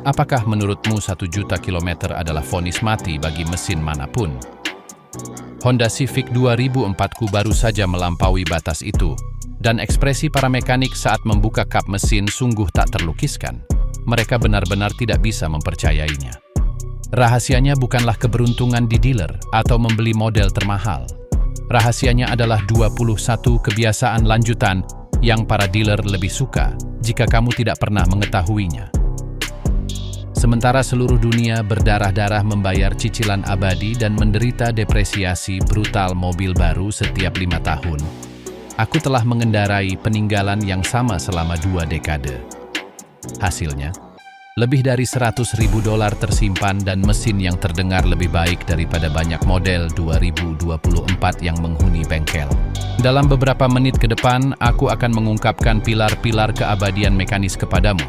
Apakah menurutmu 1 juta kilometer adalah vonis mati bagi mesin manapun? Honda Civic 2004-ku baru saja melampaui batas itu, dan ekspresi para mekanik saat membuka kap mesin sungguh tak terlukiskan. Mereka benar-benar tidak bisa mempercayainya. Rahasianya bukanlah keberuntungan di dealer atau membeli model termahal. Rahasianya adalah 21 kebiasaan lanjutan yang para dealer lebih suka jika kamu tidak pernah mengetahuinya. Sementara seluruh dunia berdarah-darah membayar cicilan abadi dan menderita depresiasi brutal mobil baru setiap 5 tahun, aku telah mengendarai peninggalan yang sama selama 2 dekade. Hasilnya, lebih dari $100.000 tersimpan dan mesin yang terdengar lebih baik daripada banyak model 2024 yang menghuni bengkel. Dalam beberapa menit ke depan, aku akan mengungkapkan pilar-pilar keabadian mekanis kepadamu.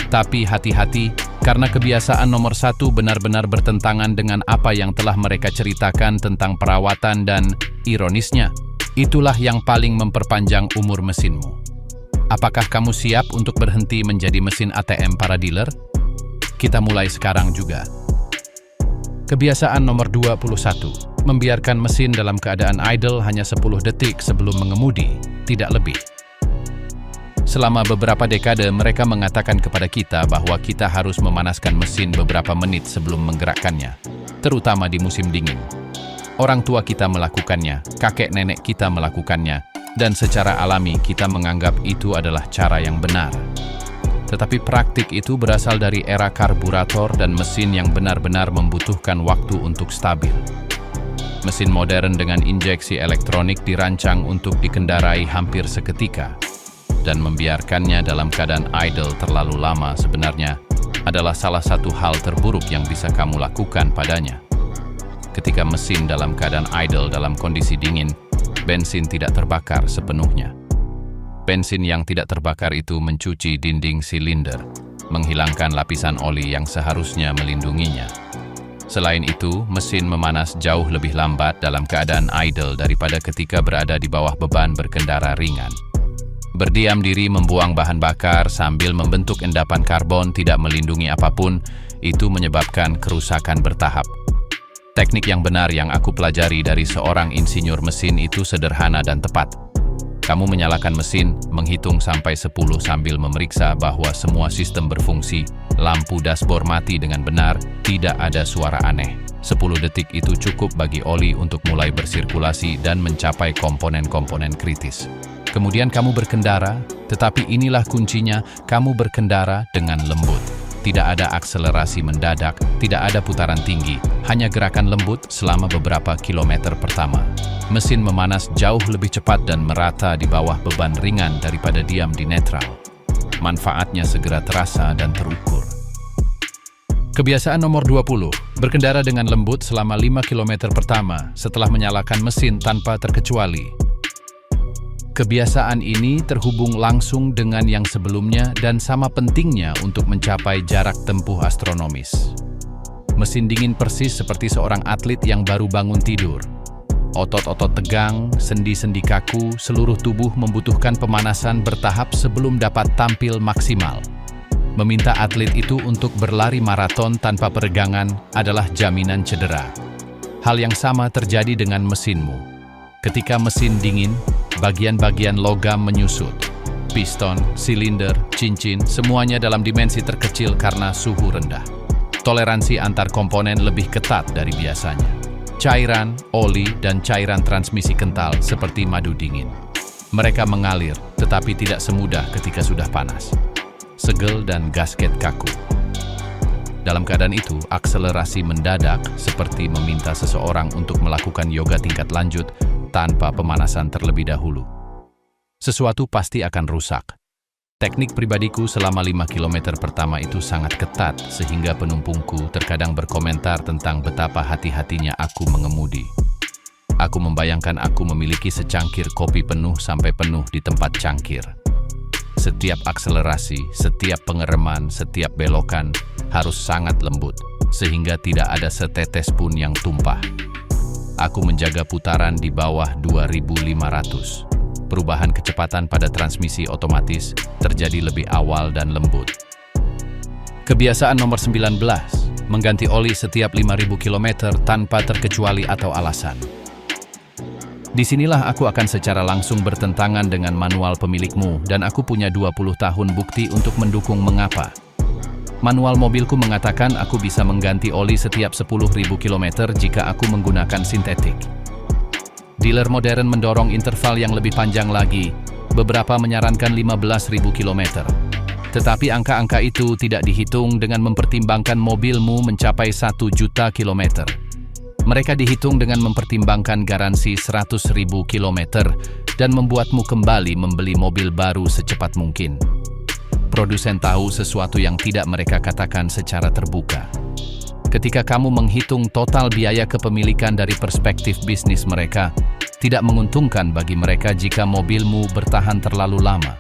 Tapi hati-hati, karena kebiasaan nomor 1 benar-benar bertentangan dengan apa yang telah mereka ceritakan tentang perawatan dan, ironisnya, itulah yang paling memperpanjang umur mesinmu. Apakah kamu siap untuk berhenti menjadi mesin ATM para dealer? Kita mulai sekarang juga. Kebiasaan nomor 21, membiarkan mesin dalam keadaan idle hanya 10 detik sebelum mengemudi, tidak lebih. Selama beberapa dekade, mereka mengatakan kepada kita bahwa kita harus memanaskan mesin beberapa menit sebelum menggerakkannya, terutama di musim dingin. Orang tua kita melakukannya, kakek nenek kita melakukannya, dan secara alami kita menganggap itu adalah cara yang benar. Tetapi praktik itu berasal dari era karburator dan mesin yang benar-benar membutuhkan waktu untuk stabil. Mesin modern dengan injeksi elektronik dirancang untuk dikendarai hampir seketika, dan membiarkannya dalam keadaan idle terlalu lama sebenarnya adalah salah satu hal terburuk yang bisa kamu lakukan padanya. Ketika mesin dalam keadaan idle dalam kondisi dingin, bensin tidak terbakar sepenuhnya. Bensin yang tidak terbakar itu mencuci dinding silinder, menghilangkan lapisan oli yang seharusnya melindunginya. Selain itu, mesin memanas jauh lebih lambat dalam keadaan idle daripada ketika berada di bawah beban berkendara ringan. Berdiam diri membuang bahan bakar sambil membentuk endapan karbon tidak melindungi apapun, itu menyebabkan kerusakan bertahap. Teknik yang benar yang aku pelajari dari seorang insinyur mesin itu sederhana dan tepat. Kamu menyalakan mesin, menghitung sampai 10 sambil memeriksa bahwa semua sistem berfungsi, lampu dashboard mati dengan benar, tidak ada suara aneh. 10 detik itu cukup bagi oli untuk mulai bersirkulasi dan mencapai komponen-komponen kritis. Kemudian kamu berkendara, tetapi inilah kuncinya, kamu berkendara dengan lembut. Tidak ada akselerasi mendadak, tidak ada putaran tinggi, hanya gerakan lembut selama beberapa kilometer pertama. Mesin memanas jauh lebih cepat dan merata di bawah beban ringan daripada diam di netral. Manfaatnya segera terasa dan terukur. Kebiasaan nomor 20, berkendara dengan lembut selama 5 km pertama setelah menyalakan mesin tanpa terkecuali. Kebiasaan ini terhubung langsung dengan yang sebelumnya dan sama pentingnya untuk mencapai jarak tempuh astronomis. Mesin dingin persis seperti seorang atlet yang baru bangun tidur. Otot-otot tegang, sendi-sendi kaku, seluruh tubuh membutuhkan pemanasan bertahap sebelum dapat tampil maksimal. Meminta atlet itu untuk berlari maraton tanpa peregangan adalah jaminan cedera. Hal yang sama terjadi dengan mesinmu. Ketika mesin dingin, bagian-bagian logam menyusut. Piston, silinder, cincin, semuanya dalam dimensi terkecil karena suhu rendah. Toleransi antar komponen lebih ketat dari biasanya. Cairan, oli, dan cairan transmisi kental seperti madu dingin. Mereka mengalir, tetapi tidak semudah ketika sudah panas. Segel dan gasket kaku. Dalam keadaan itu, akselerasi mendadak seperti meminta seseorang untuk melakukan yoga tingkat lanjut tanpa pemanasan terlebih dahulu. Sesuatu pasti akan rusak. Teknik pribadiku selama 5 km pertama itu sangat ketat sehingga penumpungku terkadang berkomentar tentang betapa hati-hatinya aku mengemudi. Aku membayangkan aku memiliki secangkir kopi penuh sampai penuh di tempat cangkir. Setiap akselerasi, setiap pengereman, setiap belokan harus sangat lembut, sehingga tidak ada setetes pun yang tumpah. Aku menjaga putaran di bawah 2500. Perubahan kecepatan pada transmisi otomatis terjadi lebih awal dan lembut. Kebiasaan nomor 19, mengganti oli setiap 5.000 km tanpa terkecuali atau alasan. Disinilah aku akan secara langsung bertentangan dengan manual pemilikmu dan aku punya 20 tahun bukti untuk mendukung mengapa. Manual mobilku mengatakan aku bisa mengganti oli setiap 10.000 km jika aku menggunakan sintetik. Dealer modern mendorong interval yang lebih panjang lagi, beberapa menyarankan 15.000 km. Tetapi angka-angka itu tidak dihitung dengan mempertimbangkan mobilmu mencapai 1 juta kilometer. Mereka dihitung dengan mempertimbangkan garansi 100.000 km dan membuatmu kembali membeli mobil baru secepat mungkin. Produsen tahu sesuatu yang tidak mereka katakan secara terbuka. Ketika kamu menghitung total biaya kepemilikan dari perspektif bisnis mereka, tidak menguntungkan bagi mereka jika mobilmu bertahan terlalu lama.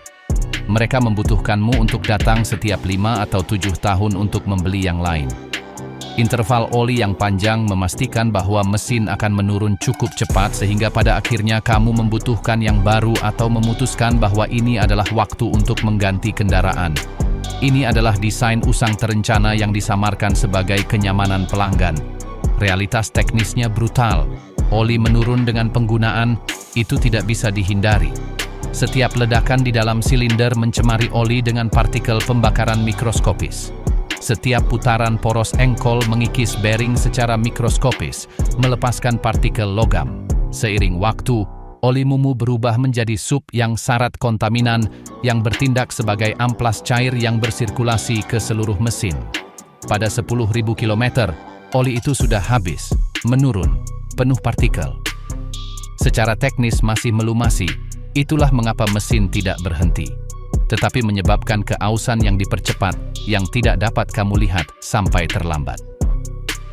Mereka membutuhkanmu untuk datang setiap 5 atau 7 tahun untuk membeli yang lain. Interval oli yang panjang memastikan bahwa mesin akan menurun cukup cepat sehingga pada akhirnya kamu membutuhkan yang baru atau memutuskan bahwa ini adalah waktu untuk mengganti kendaraan. Ini adalah desain usang terencana yang disamarkan sebagai kenyamanan pelanggan. Realitas teknisnya brutal. Oli menurun dengan penggunaan, itu tidak bisa dihindari. Setiap ledakan di dalam silinder mencemari oli dengan partikel pembakaran mikroskopis. Setiap putaran poros engkol mengikis bearing secara mikroskopis, melepaskan partikel logam. Seiring waktu, oli mumu berubah menjadi sup yang syarat kontaminan yang bertindak sebagai amplas cair yang bersirkulasi ke seluruh mesin. Pada 10.000 km, oli itu sudah habis, menurun, penuh partikel. Secara teknis masih melumasi. Itulah mengapa mesin tidak berhenti, tetapi menyebabkan keausan yang dipercepat yang tidak dapat kamu lihat sampai terlambat.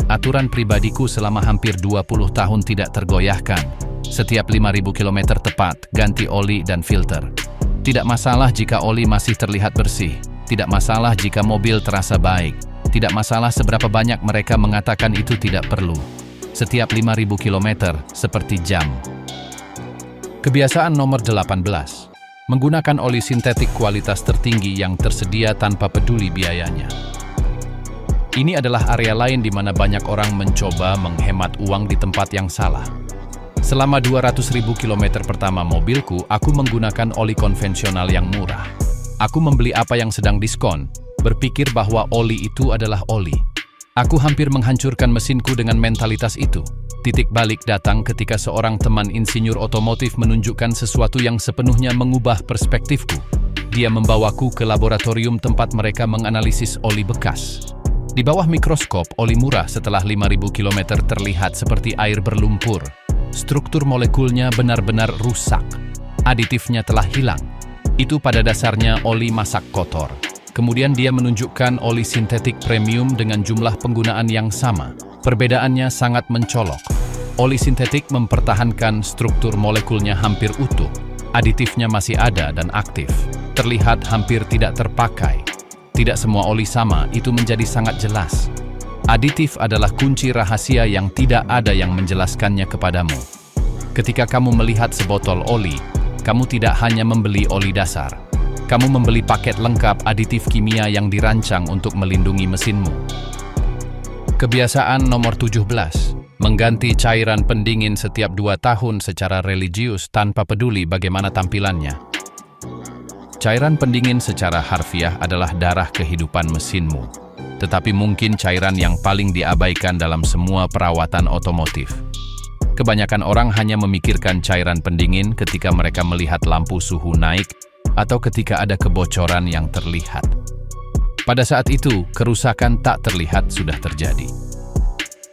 Aturan pribadiku selama hampir 20 tahun tidak tergoyahkan. Setiap 5.000 km tepat, ganti oli dan filter. Tidak masalah jika oli masih terlihat bersih. Tidak masalah jika mobil terasa baik. Tidak masalah seberapa banyak mereka mengatakan itu tidak perlu. Setiap 5.000 km, seperti jam. Kebiasaan nomor 18. Menggunakan oli sintetik kualitas tertinggi yang tersedia tanpa peduli biayanya. Ini adalah area lain di mana banyak orang mencoba menghemat uang di tempat yang salah. Selama 200.000 km pertama mobilku, aku menggunakan oli konvensional yang murah. Aku membeli apa yang sedang diskon, berpikir bahwa oli itu adalah oli. Aku hampir menghancurkan mesinku dengan mentalitas itu. Titik balik datang ketika seorang teman insinyur otomotif menunjukkan sesuatu yang sepenuhnya mengubah perspektifku. Dia membawaku ke laboratorium tempat mereka menganalisis oli bekas. Di bawah mikroskop, oli murah setelah 5.000 km terlihat seperti air berlumpur. Struktur molekulnya benar-benar rusak. Aditifnya telah hilang. Itu pada dasarnya oli masak kotor. Kemudian dia menunjukkan oli sintetik premium dengan jumlah penggunaan yang sama. Perbedaannya sangat mencolok. Oli sintetik mempertahankan struktur molekulnya hampir utuh. Aditifnya masih ada dan aktif. Terlihat hampir tidak terpakai. Tidak semua oli sama, itu menjadi sangat jelas. Aditif adalah kunci rahasia yang tidak ada yang menjelaskannya kepadamu. Ketika kamu melihat sebotol oli, kamu tidak hanya membeli oli dasar. Kamu membeli paket lengkap aditif kimia yang dirancang untuk melindungi mesinmu. Kebiasaan nomor 17. Mengganti cairan pendingin setiap 2 tahun secara religius tanpa peduli bagaimana tampilannya. Cairan pendingin secara harfiah adalah darah kehidupan mesinmu. Tetapi mungkin cairan yang paling diabaikan dalam semua perawatan otomotif. Kebanyakan orang hanya memikirkan cairan pendingin ketika mereka melihat lampu suhu naik atau ketika ada kebocoran yang terlihat. Pada saat itu, kerusakan tak terlihat sudah terjadi.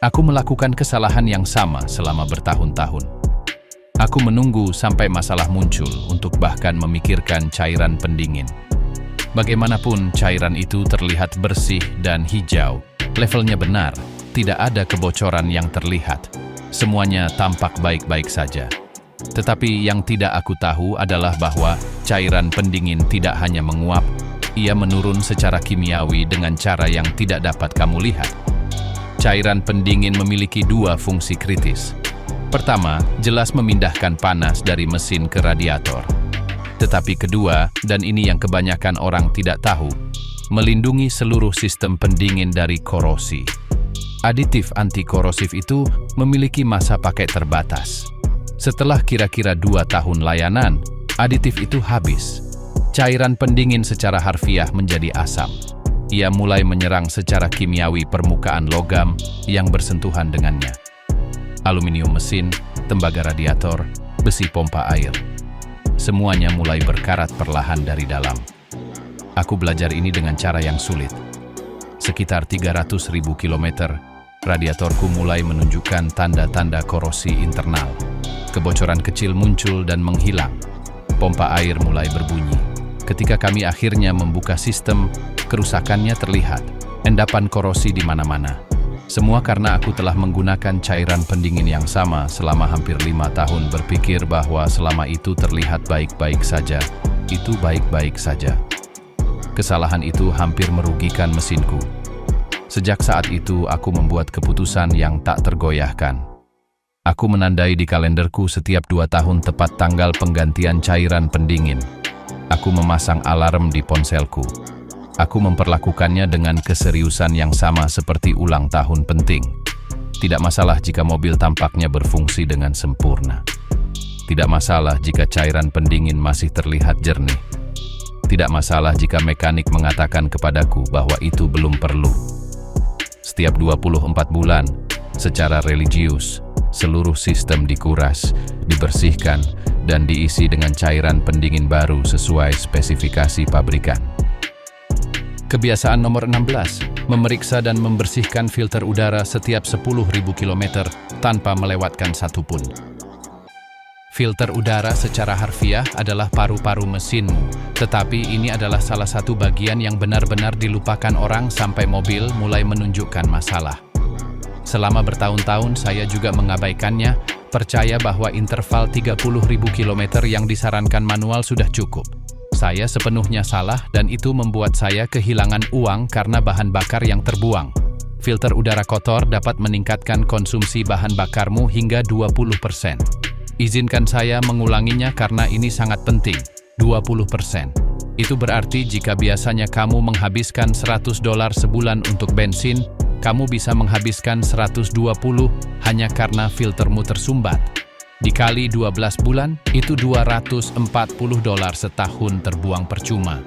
Aku melakukan kesalahan yang sama selama bertahun-tahun. Aku menunggu sampai masalah muncul untuk bahkan memikirkan cairan pendingin. Bagaimanapun cairan itu terlihat bersih dan hijau, levelnya benar, tidak ada kebocoran yang terlihat. Semuanya tampak baik-baik saja. Tetapi yang tidak aku tahu adalah bahwa cairan pendingin tidak hanya menguap, ia menurun secara kimiawi dengan cara yang tidak dapat kamu lihat. Cairan pendingin memiliki 2 fungsi kritis. Pertama, jelas memindahkan panas dari mesin ke radiator. Tetapi kedua, dan ini yang kebanyakan orang tidak tahu, melindungi seluruh sistem pendingin dari korosi. Aditif anti-korosif itu memiliki masa pakai terbatas. Setelah kira-kira 2 tahun layanan, aditif itu habis. Cairan pendingin secara harfiah menjadi asam. Ia mulai menyerang secara kimiawi permukaan logam yang bersentuhan dengannya. Aluminium mesin, tembaga radiator, besi pompa air. Semuanya mulai berkarat perlahan dari dalam. Aku belajar ini dengan cara yang sulit. Sekitar 300.000 kilometer, radiatorku mulai menunjukkan tanda-tanda korosi internal. Kebocoran kecil muncul dan menghilang. Pompa air mulai berbunyi. Ketika kami akhirnya membuka sistem, kerusakannya terlihat. Endapan korosi di mana-mana. Semua karena aku telah menggunakan cairan pendingin yang sama selama hampir 5 tahun berpikir bahwa selama itu terlihat baik-baik saja. Itu baik-baik saja. Kesalahan itu hampir merugikan mesinku. Sejak saat itu, aku membuat keputusan yang tak tergoyahkan. Aku menandai di kalenderku setiap 2 tahun tepat tanggal penggantian cairan pendingin. Aku memasang alarm di ponselku. Aku memperlakukannya dengan keseriusan yang sama seperti ulang tahun penting. Tidak masalah jika mobil tampaknya berfungsi dengan sempurna. Tidak masalah jika cairan pendingin masih terlihat jernih. Tidak masalah jika mekanik mengatakan kepadaku bahwa itu belum perlu. Setiap 24 bulan, secara religius, seluruh sistem dikuras, dibersihkan, dan diisi dengan cairan pendingin baru sesuai spesifikasi pabrikan. Kebiasaan nomor 16, memeriksa dan membersihkan filter udara setiap 10.000 km tanpa melewatkan satupun. Filter udara secara harfiah adalah paru-paru mesinmu, tetapi ini adalah salah satu bagian yang benar-benar dilupakan orang sampai mobil mulai menunjukkan masalah. Selama bertahun-tahun saya juga mengabaikannya, percaya bahwa interval 30.000 km yang disarankan manual sudah cukup. Saya sepenuhnya salah dan itu membuat saya kehilangan uang karena bahan bakar yang terbuang. Filter udara kotor dapat meningkatkan konsumsi bahan bakarmu hingga 20%. Izinkan saya mengulanginya karena ini sangat penting, 20%. Itu berarti jika biasanya kamu menghabiskan $100 sebulan untuk bensin, kamu bisa menghabiskan 120 hanya karena filtermu tersumbat. Dikali 12 bulan, itu $240 setahun terbuang percuma.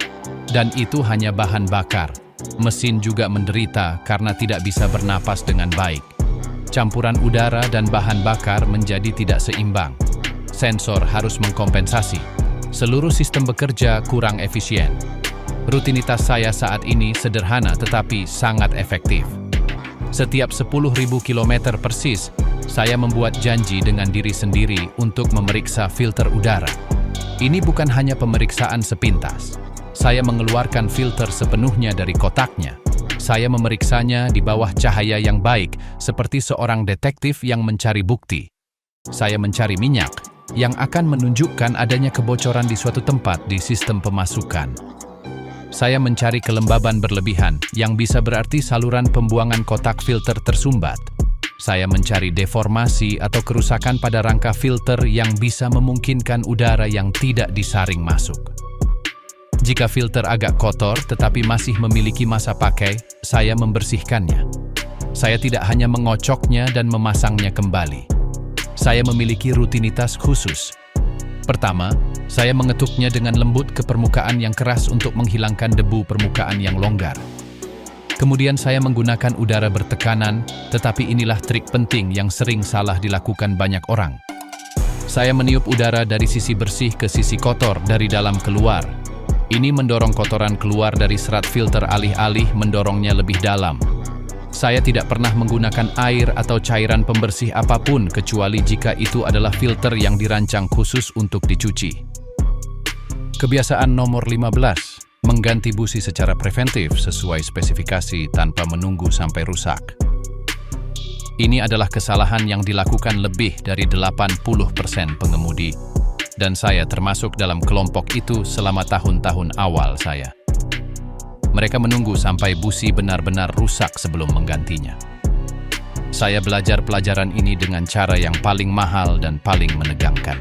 Dan itu hanya bahan bakar. Mesin juga menderita karena tidak bisa bernapas dengan baik. Campuran udara dan bahan bakar menjadi tidak seimbang. Sensor harus mengkompensasi. Seluruh sistem bekerja kurang efisien. Rutinitas saya saat ini sederhana tetapi sangat efektif. Setiap 10.000 km persis, saya membuat janji dengan diri sendiri untuk memeriksa filter udara. Ini bukan hanya pemeriksaan sepintas. Saya mengeluarkan filter sepenuhnya dari kotaknya. Saya memeriksanya di bawah cahaya yang baik, seperti seorang detektif yang mencari bukti. Saya mencari minyak yang akan menunjukkan adanya kebocoran di suatu tempat di sistem pemasukan. Saya mencari kelembaban berlebihan yang bisa berarti saluran pembuangan kotak filter tersumbat. Saya mencari deformasi atau kerusakan pada rangka filter yang bisa memungkinkan udara yang tidak disaring masuk. Jika filter agak kotor tetapi masih memiliki masa pakai, saya membersihkannya. Saya tidak hanya mengocoknya dan memasangnya kembali. Saya memiliki rutinitas khusus. Pertama, saya mengetuknya dengan lembut ke permukaan yang keras untuk menghilangkan debu permukaan yang longgar. Kemudian saya menggunakan udara bertekanan, tetapi inilah trik penting yang sering salah dilakukan banyak orang. Saya meniup udara dari sisi bersih ke sisi kotor dari dalam keluar. Ini mendorong kotoran keluar dari serat filter alih-alih mendorongnya lebih dalam. Saya tidak pernah menggunakan air atau cairan pembersih apapun kecuali jika itu adalah filter yang dirancang khusus untuk dicuci. Kebiasaan nomor 15. Mengganti busi secara preventif sesuai spesifikasi tanpa menunggu sampai rusak. Ini adalah kesalahan yang dilakukan lebih dari 80% pengemudi, dan saya termasuk dalam kelompok itu selama tahun-tahun awal saya. Mereka menunggu sampai busi benar-benar rusak sebelum menggantinya. Saya belajar pelajaran ini dengan cara yang paling mahal dan paling menegangkan.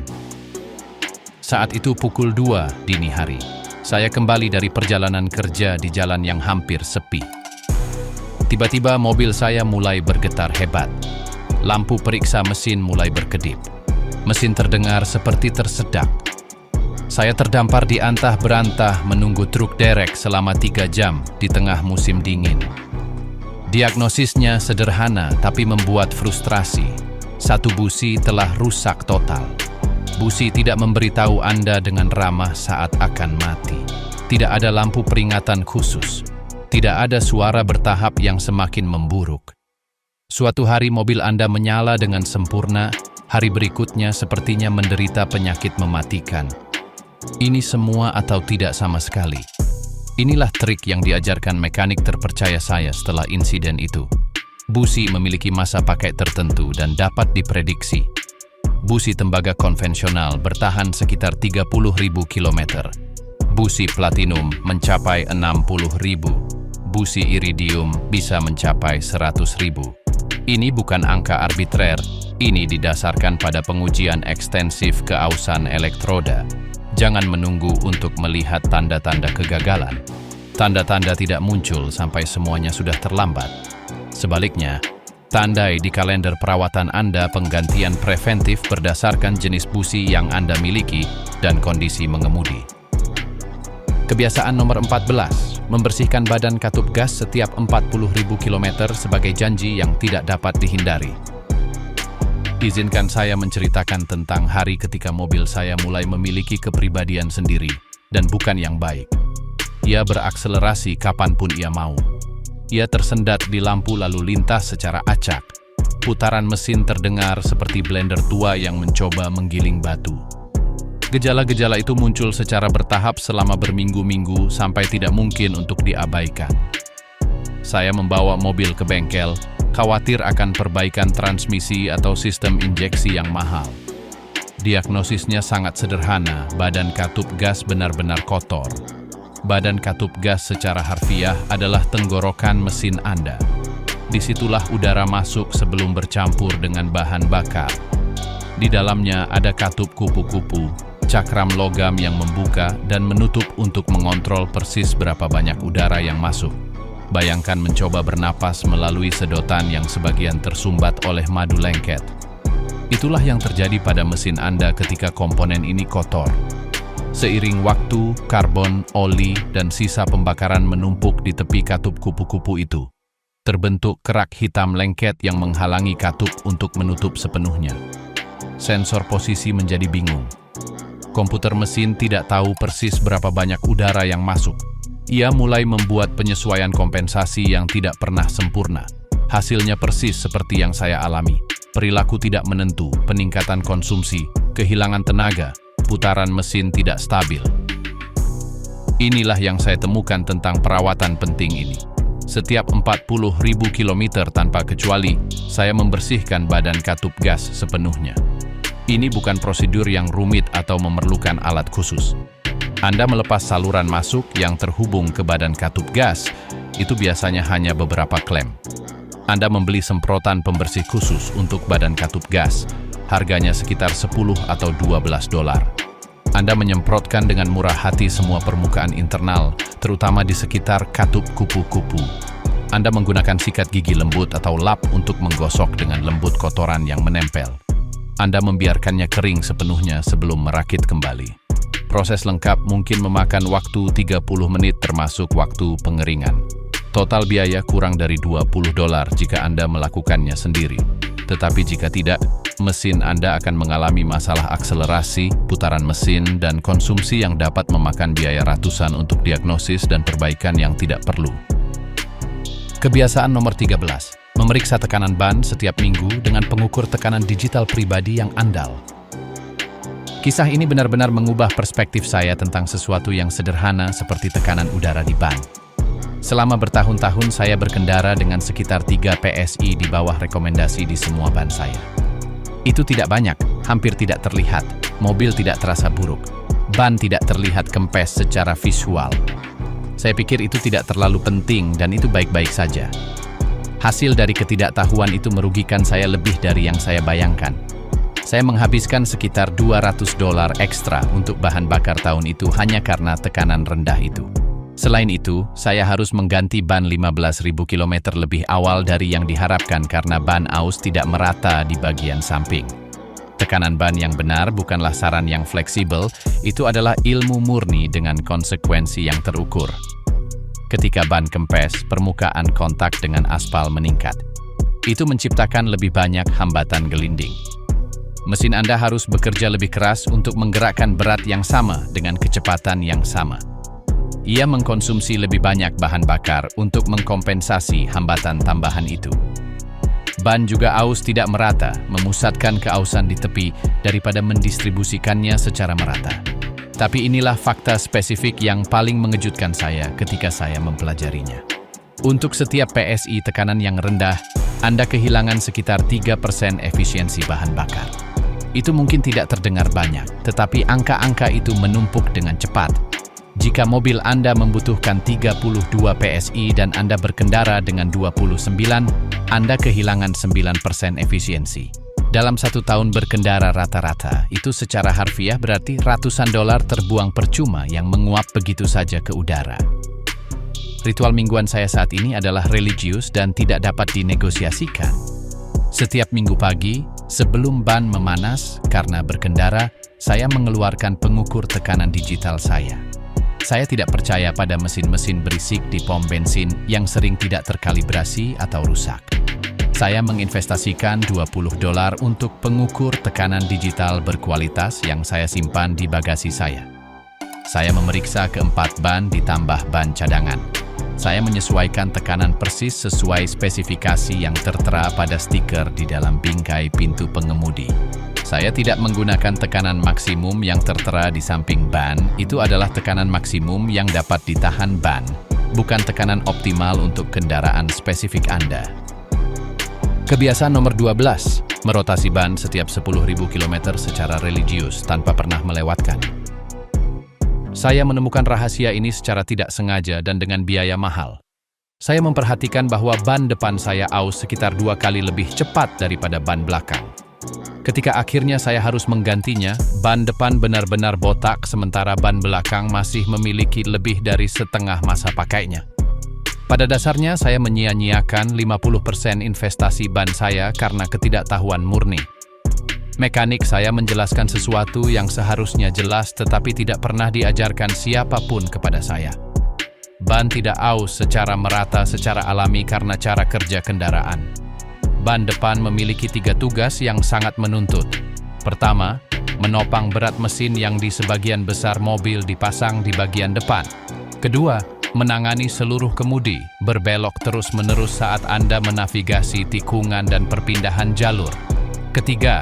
Saat itu pukul 2 dini hari. Saya kembali dari perjalanan kerja di jalan yang hampir sepi. Tiba-tiba mobil saya mulai bergetar hebat. Lampu periksa mesin mulai berkedip. Mesin terdengar seperti tersedak. Saya terdampar di antah berantah menunggu truk derek selama 3 jam di tengah musim dingin. Diagnosisnya sederhana tapi membuat frustrasi. Satu busi telah rusak total. Busi tidak memberitahu Anda dengan ramah saat akan mati. Tidak ada lampu peringatan khusus. Tidak ada suara bertahap yang semakin memburuk. Suatu hari mobil Anda menyala dengan sempurna, hari berikutnya sepertinya menderita penyakit mematikan. Ini semua atau tidak sama sekali. Inilah trik yang diajarkan mekanik terpercaya saya setelah insiden itu. Busi memiliki masa pakai tertentu dan dapat diprediksi. Busi tembaga konvensional bertahan sekitar 30.000 km. Busi platinum mencapai 60.000. Busi iridium bisa mencapai 100.000. Ini bukan angka arbitrer, ini didasarkan pada pengujian ekstensif keausan elektroda. Jangan menunggu untuk melihat tanda-tanda kegagalan. Tanda-tanda tidak muncul sampai semuanya sudah terlambat. Sebaliknya, tandai di kalender perawatan Anda penggantian preventif berdasarkan jenis busi yang Anda miliki dan kondisi mengemudi. Kebiasaan nomor 14, membersihkan badan katup gas setiap 40.000 km sebagai janji yang tidak dapat dihindari. Izinkan saya menceritakan tentang hari ketika mobil saya mulai memiliki kepribadian sendiri dan bukan yang baik. Ia berakselerasi kapanpun ia mau. Ia tersendat di lampu lalu lintas secara acak. Putaran mesin terdengar seperti blender tua yang mencoba menggiling batu. Gejala-gejala itu muncul secara bertahap selama berminggu-minggu sampai tidak mungkin untuk diabaikan. Saya membawa mobil ke bengkel, khawatir akan perbaikan transmisi atau sistem injeksi yang mahal. Diagnosisnya sangat sederhana, badan katup gas benar-benar kotor. Badan katup gas secara harfiah adalah tenggorokan mesin Anda. Disitulah udara masuk sebelum bercampur dengan bahan bakar. Di dalamnya ada katup kupu-kupu, cakram logam yang membuka dan menutup untuk mengontrol persis berapa banyak udara yang masuk. Bayangkan mencoba bernapas melalui sedotan yang sebagian tersumbat oleh madu lengket. Itulah yang terjadi pada mesin Anda ketika komponen ini kotor. Seiring waktu, karbon, oli, dan sisa pembakaran menumpuk di tepi katup kupu-kupu itu. Terbentuk kerak hitam lengket yang menghalangi katup untuk menutup sepenuhnya. Sensor posisi menjadi bingung. Komputer mesin tidak tahu persis berapa banyak udara yang masuk. Ia mulai membuat penyesuaian kompensasi yang tidak pernah sempurna. Hasilnya persis seperti yang saya alami. Perilaku tidak menentu, peningkatan konsumsi, kehilangan tenaga, putaran mesin tidak stabil. Inilah yang saya temukan tentang perawatan penting ini. Setiap 40.000 km tanpa kecuali, saya membersihkan badan katup gas sepenuhnya. Ini bukan prosedur yang rumit atau memerlukan alat khusus. Anda melepas saluran masuk yang terhubung ke badan katup gas, itu biasanya hanya beberapa klem. Anda membeli semprotan pembersih khusus untuk badan katup gas, harganya sekitar 10 atau 12 dolar. Anda menyemprotkan dengan murah hati semua permukaan internal, terutama di sekitar katup kupu-kupu. Anda menggunakan sikat gigi lembut atau lap untuk menggosok dengan lembut kotoran yang menempel. Anda membiarkannya kering sepenuhnya sebelum merakit kembali. Proses lengkap mungkin memakan waktu 30 menit termasuk waktu pengeringan. Total biaya kurang dari 20 dolar jika Anda melakukannya sendiri. Tetapi jika tidak, mesin Anda akan mengalami masalah akselerasi, putaran mesin, dan konsumsi yang dapat memakan biaya ratusan untuk diagnosis dan perbaikan yang tidak perlu. Kebiasaan nomor 13. Memeriksa tekanan ban setiap minggu dengan pengukur tekanan digital pribadi yang andal. Kisah ini benar-benar mengubah perspektif saya tentang sesuatu yang sederhana seperti tekanan udara di ban. Selama bertahun-tahun saya berkendara dengan sekitar 3 PSI di bawah rekomendasi di semua ban saya. Itu tidak banyak, hampir tidak terlihat, mobil tidak terasa buruk, ban tidak terlihat kempes secara visual. Saya pikir itu tidak terlalu penting dan itu baik-baik saja. Hasil dari ketidaktahuan itu merugikan saya lebih dari yang saya bayangkan. Saya menghabiskan sekitar $200 ekstra untuk bahan bakar tahun itu hanya karena tekanan rendah itu. Selain itu, saya harus mengganti ban 15.000 km lebih awal dari yang diharapkan karena ban aus tidak merata di bagian samping. Tekanan ban yang benar bukanlah saran yang fleksibel, itu adalah ilmu murni dengan konsekuensi yang terukur. Ketika ban kempes, permukaan kontak dengan aspal meningkat. Itu menciptakan lebih banyak hambatan gelinding. Mesin Anda harus bekerja lebih keras untuk menggerakkan berat yang sama dengan kecepatan yang sama. Ia mengkonsumsi lebih banyak bahan bakar untuk mengkompensasi hambatan tambahan itu. Ban juga aus tidak merata, memusatkan keausan di tepi daripada mendistribusikannya secara merata. Tapi inilah fakta spesifik yang paling mengejutkan saya ketika saya mempelajarinya. Untuk setiap PSI tekanan yang rendah, Anda kehilangan sekitar 3% efisiensi bahan bakar. Itu mungkin tidak terdengar banyak, tetapi angka-angka itu menumpuk dengan cepat. Jika mobil Anda membutuhkan 32 PSI dan Anda berkendara dengan 29, Anda kehilangan 9% efisiensi. Dalam 1 tahun berkendara rata-rata, itu secara harfiah berarti ratusan dolar terbuang percuma yang menguap begitu saja ke udara. Ritual mingguan saya saat ini adalah religius dan tidak dapat dinegosiasikan. Setiap minggu pagi, sebelum ban memanas karena berkendara, saya mengeluarkan pengukur tekanan digital saya. Saya tidak percaya pada mesin-mesin berisik di pom bensin yang sering tidak terkalibrasi atau rusak. Saya menginvestasikan $20 untuk pengukur tekanan digital berkualitas yang saya simpan di bagasi saya. Saya memeriksa keempat ban ditambah ban cadangan. Saya menyesuaikan tekanan persis sesuai spesifikasi yang tertera pada stiker di dalam bingkai pintu pengemudi. Saya tidak menggunakan tekanan maksimum yang tertera di samping ban, itu adalah tekanan maksimum yang dapat ditahan ban, bukan tekanan optimal untuk kendaraan spesifik Anda. Kebiasaan nomor 12, merotasi ban setiap 10.000 km secara religius tanpa pernah melewatkan. Saya menemukan rahasia ini secara tidak sengaja dan dengan biaya mahal. Saya memperhatikan bahwa ban depan saya aus sekitar 2 kali lebih cepat daripada ban belakang. Ketika akhirnya saya harus menggantinya, ban depan benar-benar botak sementara ban belakang masih memiliki lebih dari setengah masa pakainya. Pada dasarnya saya menyia-nyiakan 50% investasi ban saya karena ketidaktahuan murni. Mekanik saya menjelaskan sesuatu yang seharusnya jelas tetapi tidak pernah diajarkan siapapun kepada saya. Ban tidak aus secara merata secara alami karena cara kerja kendaraan. Ban depan memiliki 3 tugas yang sangat menuntut. Pertama, menopang berat mesin yang di sebagian besar mobil dipasang di bagian depan. Kedua, menangani seluruh kemudi, berbelok terus-menerus saat Anda menavigasi tikungan dan perpindahan jalur. Ketiga,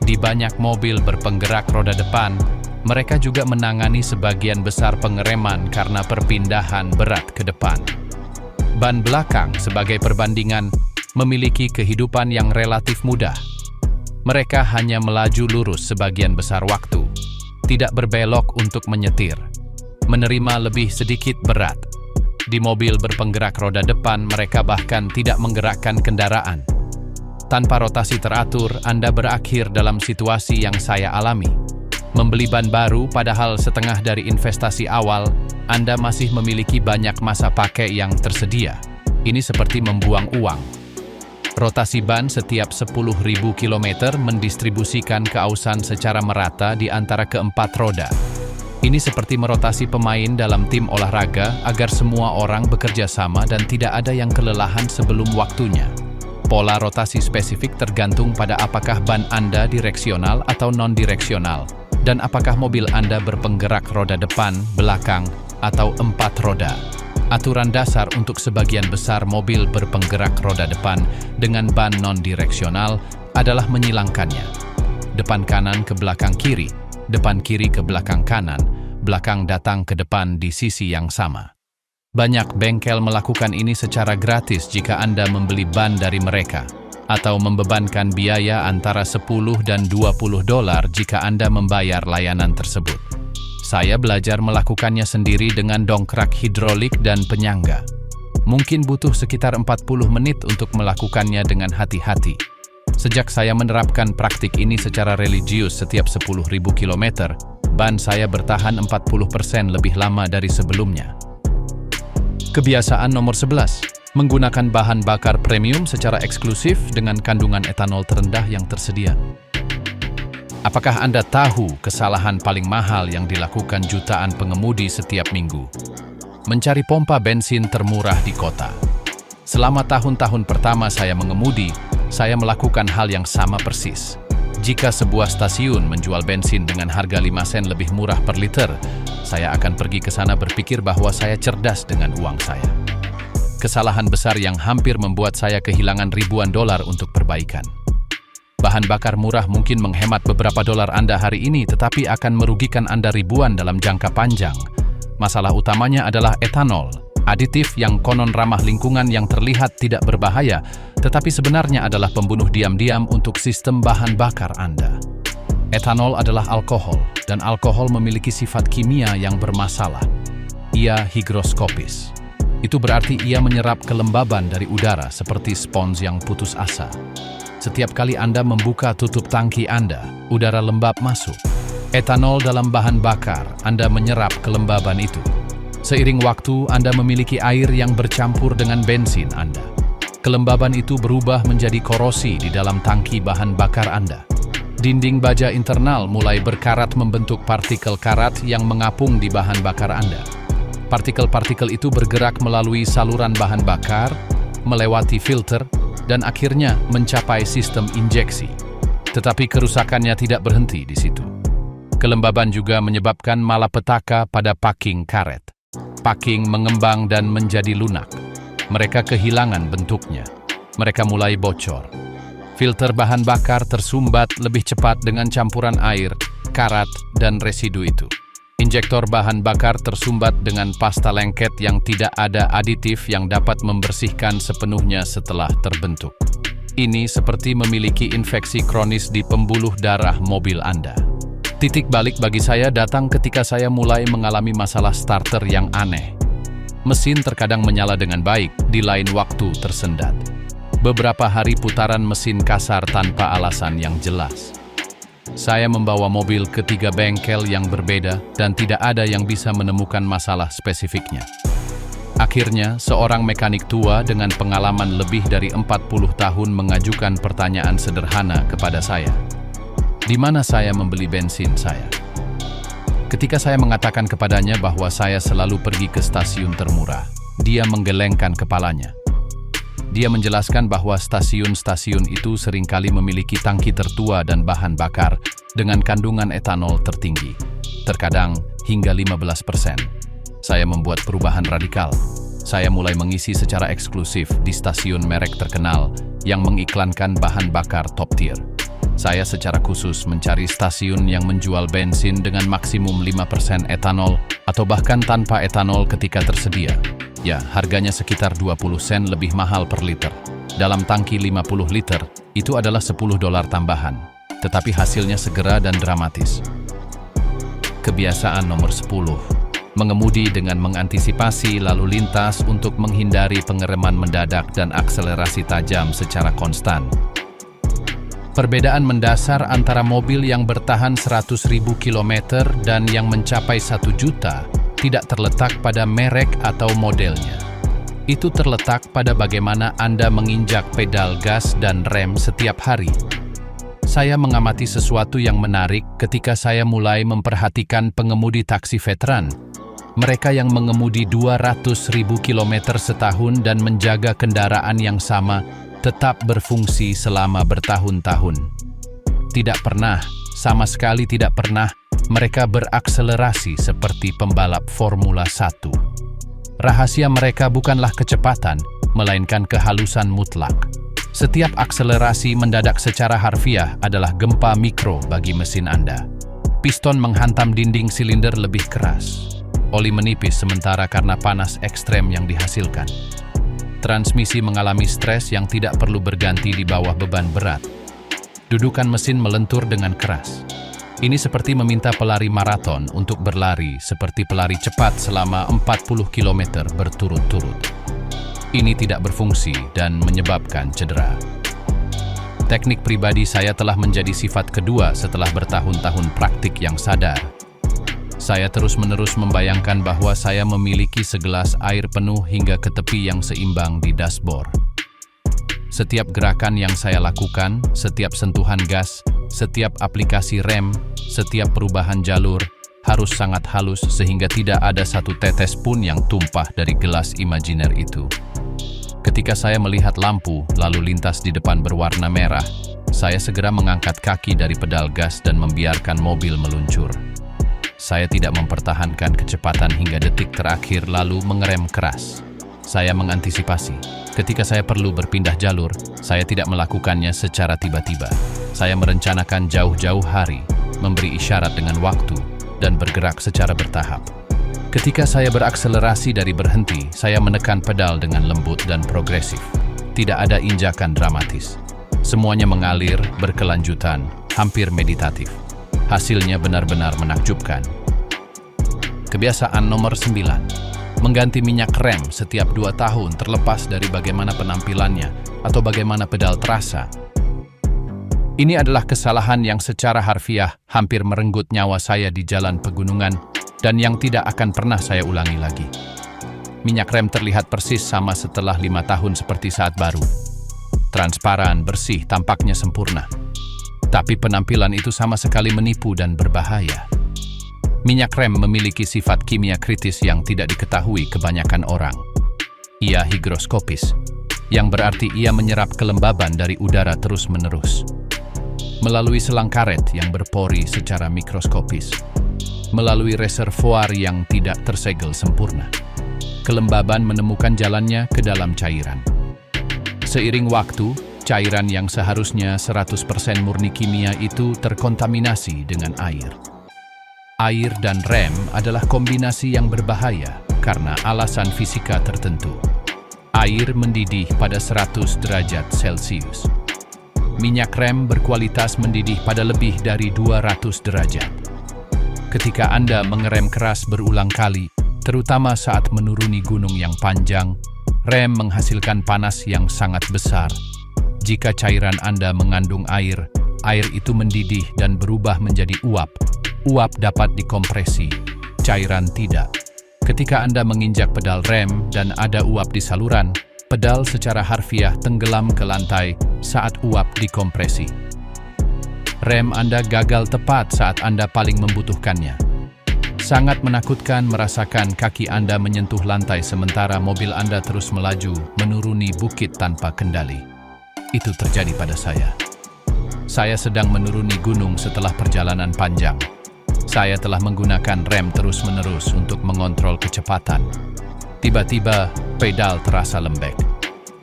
di banyak mobil berpenggerak roda depan, mereka juga menangani sebagian besar pengereman karena perpindahan berat ke depan. Ban belakang, sebagai perbandingan, memiliki kehidupan yang relatif mudah. Mereka hanya melaju lurus sebagian besar waktu, tidak berbelok untuk menyetir, menerima lebih sedikit berat. Di mobil berpenggerak roda depan, mereka bahkan tidak menggerakkan kendaraan. Tanpa rotasi teratur, Anda berakhir dalam situasi yang saya alami. Membeli ban baru padahal setengah dari investasi awal, Anda masih memiliki banyak masa pakai yang tersedia. Ini seperti membuang uang. Rotasi ban setiap 10.000 km mendistribusikan keausan secara merata di antara keempat roda. Ini seperti merotasi pemain dalam tim olahraga agar semua orang bekerja sama dan tidak ada yang kelelahan sebelum waktunya. Pola rotasi spesifik tergantung pada apakah ban Anda direksional atau non-direksional, dan apakah mobil Anda berpenggerak roda depan, belakang, atau 4 roda. Aturan dasar untuk sebagian besar mobil berpenggerak roda depan dengan ban non-direksional adalah menyilangkannya. Depan kanan ke belakang kiri, depan kiri ke belakang kanan, belakang datang ke depan di sisi yang sama. Banyak bengkel melakukan ini secara gratis jika Anda membeli ban dari mereka, atau membebankan biaya antara $10 dan $20 jika Anda membayar layanan tersebut. Saya belajar melakukannya sendiri dengan dongkrak hidrolik dan penyangga. Mungkin butuh sekitar 40 menit untuk melakukannya dengan hati-hati. Sejak saya menerapkan praktik ini secara religius setiap 10.000 km, ban saya bertahan 40% lebih lama dari sebelumnya. Kebiasaan nomor 11, menggunakan bahan bakar premium secara eksklusif dengan kandungan etanol terendah yang tersedia. Apakah Anda tahu kesalahan paling mahal yang dilakukan jutaan pengemudi setiap minggu? Mencari pompa bensin termurah di kota. Selama tahun-tahun pertama saya mengemudi, saya melakukan hal yang sama persis. Jika sebuah stasiun menjual bensin dengan harga 5 sen lebih murah per liter, saya akan pergi ke sana berpikir bahwa saya cerdas dengan uang saya. Kesalahan besar yang hampir membuat saya kehilangan ribuan dolar untuk perbaikan. Bahan bakar murah mungkin menghemat beberapa dolar Anda hari ini, tetapi akan merugikan Anda ribuan dalam jangka panjang. Masalah utamanya adalah etanol, aditif yang konon ramah lingkungan yang terlihat tidak berbahaya, tetapi sebenarnya adalah pembunuh diam-diam untuk sistem bahan bakar Anda. Etanol adalah alkohol, dan alkohol memiliki sifat kimia yang bermasalah. Ia higroskopis. Itu berarti ia menyerap kelembaban dari udara seperti spons yang putus asa. Setiap kali Anda membuka tutup tangki Anda, udara lembab masuk. Etanol dalam bahan bakar, Anda menyerap kelembaban itu. Seiring waktu, Anda memiliki air yang bercampur dengan bensin Anda. Kelembaban itu berubah menjadi korosi di dalam tangki bahan bakar Anda. Dinding baja internal mulai berkarat membentuk partikel karat yang mengapung di bahan bakar Anda. Partikel-partikel itu bergerak melalui saluran bahan bakar, melewati filter, dan akhirnya mencapai sistem injeksi. Tetapi kerusakannya tidak berhenti di situ. Kelembaban juga menyebabkan malapetaka pada packing karet. Packing mengembang dan menjadi lunak. Mereka kehilangan bentuknya. Mereka mulai bocor. Filter bahan bakar tersumbat lebih cepat dengan campuran air, karat, dan residu itu. Injektor bahan bakar tersumbat dengan pasta lengket yang tidak ada aditif yang dapat membersihkan sepenuhnya setelah terbentuk. Ini seperti memiliki infeksi kronis di pembuluh darah mobil Anda. Titik balik bagi saya datang ketika saya mulai mengalami masalah starter yang aneh. Mesin terkadang menyala dengan baik, di lain waktu tersendat. Beberapa hari putaran mesin kasar tanpa alasan yang jelas. Saya membawa mobil ke 3 bengkel yang berbeda dan tidak ada yang bisa menemukan masalah spesifiknya. Akhirnya, seorang mekanik tua dengan pengalaman lebih dari 40 tahun mengajukan pertanyaan sederhana kepada saya. Di mana saya membeli bensin saya? Ketika saya mengatakan kepadanya bahwa saya selalu pergi ke stasiun termurah, dia menggelengkan kepalanya. Dia menjelaskan bahwa stasiun-stasiun itu seringkali memiliki tangki tertua dan bahan bakar dengan kandungan etanol tertinggi, terkadang hingga 15%. Saya membuat perubahan radikal. Saya mulai mengisi secara eksklusif di stasiun merek terkenal yang mengiklankan bahan bakar top tier. Saya secara khusus mencari stasiun yang menjual bensin dengan maksimum 5% etanol atau bahkan tanpa etanol ketika tersedia. Ya, harganya sekitar 20 sen lebih mahal per liter. Dalam tangki 50 liter, itu adalah 10 dolar tambahan. Tetapi hasilnya segera dan dramatis. Kebiasaan nomor 10. Mengemudi dengan mengantisipasi lalu lintas untuk menghindari pengereman mendadak dan akselerasi tajam secara konstan. Perbedaan mendasar antara mobil yang bertahan 100.000 km dan yang mencapai 1 juta tidak terletak pada merek atau modelnya. Itu terletak pada bagaimana Anda menginjak pedal gas dan rem setiap hari. Saya mengamati sesuatu yang menarik ketika saya mulai memperhatikan pengemudi taksi veteran. Mereka yang mengemudi 200.000 km setahun dan menjaga kendaraan yang sama tetap berfungsi selama bertahun-tahun. Tidak pernah, sama sekali tidak pernah, mereka berakselerasi seperti pembalap Formula 1. Rahasia mereka bukanlah kecepatan, melainkan kehalusan mutlak. Setiap akselerasi mendadak secara harfiah adalah gempa mikro bagi mesin Anda. Piston menghantam dinding silinder lebih keras. Oli menipis sementara karena panas ekstrem yang dihasilkan. Transmisi mengalami stres yang tidak perlu berganti di bawah beban berat. Dudukan mesin melentur dengan keras. Ini seperti meminta pelari maraton untuk berlari seperti pelari cepat selama 40 km berturut-turut. Ini tidak berfungsi dan menyebabkan cedera. Teknik pribadi saya telah menjadi sifat kedua setelah bertahun-tahun praktik yang sadar. Saya terus-menerus membayangkan bahwa saya memiliki segelas air penuh hingga ke tepi yang seimbang di dashboard. Setiap gerakan yang saya lakukan, setiap sentuhan gas, setiap aplikasi rem, setiap perubahan jalur, harus sangat halus sehingga tidak ada satu tetes pun yang tumpah dari gelas imajiner itu. Ketika saya melihat lampu lalu lintas di depan berwarna merah, saya segera mengangkat kaki dari pedal gas dan membiarkan mobil meluncur. Saya tidak mempertahankan kecepatan hingga detik terakhir lalu mengerem keras. Saya mengantisipasi. Ketika saya perlu berpindah jalur, saya tidak melakukannya secara tiba-tiba. Saya merencanakan jauh-jauh hari, memberi isyarat dengan waktu, dan bergerak secara bertahap. Ketika saya berakselerasi dari berhenti, saya menekan pedal dengan lembut dan progresif. Tidak ada injakan dramatis. Semuanya mengalir, berkelanjutan, hampir meditatif. Hasilnya benar-benar menakjubkan. Kebiasaan nomor 9. Mengganti minyak rem setiap 2 tahun terlepas dari bagaimana penampilannya atau bagaimana pedal terasa. Ini adalah kesalahan yang secara harfiah hampir merenggut nyawa saya di jalan pegunungan dan yang tidak akan pernah saya ulangi lagi. Minyak rem terlihat persis sama setelah 5 tahun seperti saat baru. Transparan, bersih, tampaknya sempurna. Tapi penampilan itu sama sekali menipu dan berbahaya. Minyak rem memiliki sifat kimia kritis yang tidak diketahui kebanyakan orang. Ia higroskopis, yang berarti ia menyerap kelembaban dari udara terus-menerus. Melalui selang karet yang berpori secara mikroskopis. Melalui reservoir yang tidak tersegel sempurna. Kelembaban menemukan jalannya ke dalam cairan. Seiring waktu, cairan yang seharusnya 100% murni kimia itu terkontaminasi dengan air. Air dan rem adalah kombinasi yang berbahaya karena alasan fisika tertentu. Air mendidih pada 100 derajat Celcius. Minyak rem berkualitas mendidih pada lebih dari 200 derajat. Ketika Anda mengerem keras berulang kali, terutama saat menuruni gunung yang panjang, rem menghasilkan panas yang sangat besar. Jika cairan Anda mengandung air, air itu mendidih dan berubah menjadi uap. Uap dapat dikompresi, cairan tidak. Ketika Anda menginjak pedal rem dan ada uap di saluran, pedal secara harfiah tenggelam ke lantai saat uap dikompresi. Rem Anda gagal tepat saat Anda paling membutuhkannya. Sangat menakutkan merasakan kaki Anda menyentuh lantai sementara mobil Anda terus melaju menuruni bukit tanpa kendali. Itu terjadi pada saya. Saya sedang menuruni gunung setelah perjalanan panjang. Saya telah menggunakan rem terus-menerus untuk mengontrol kecepatan. Tiba-tiba, pedal terasa lembek.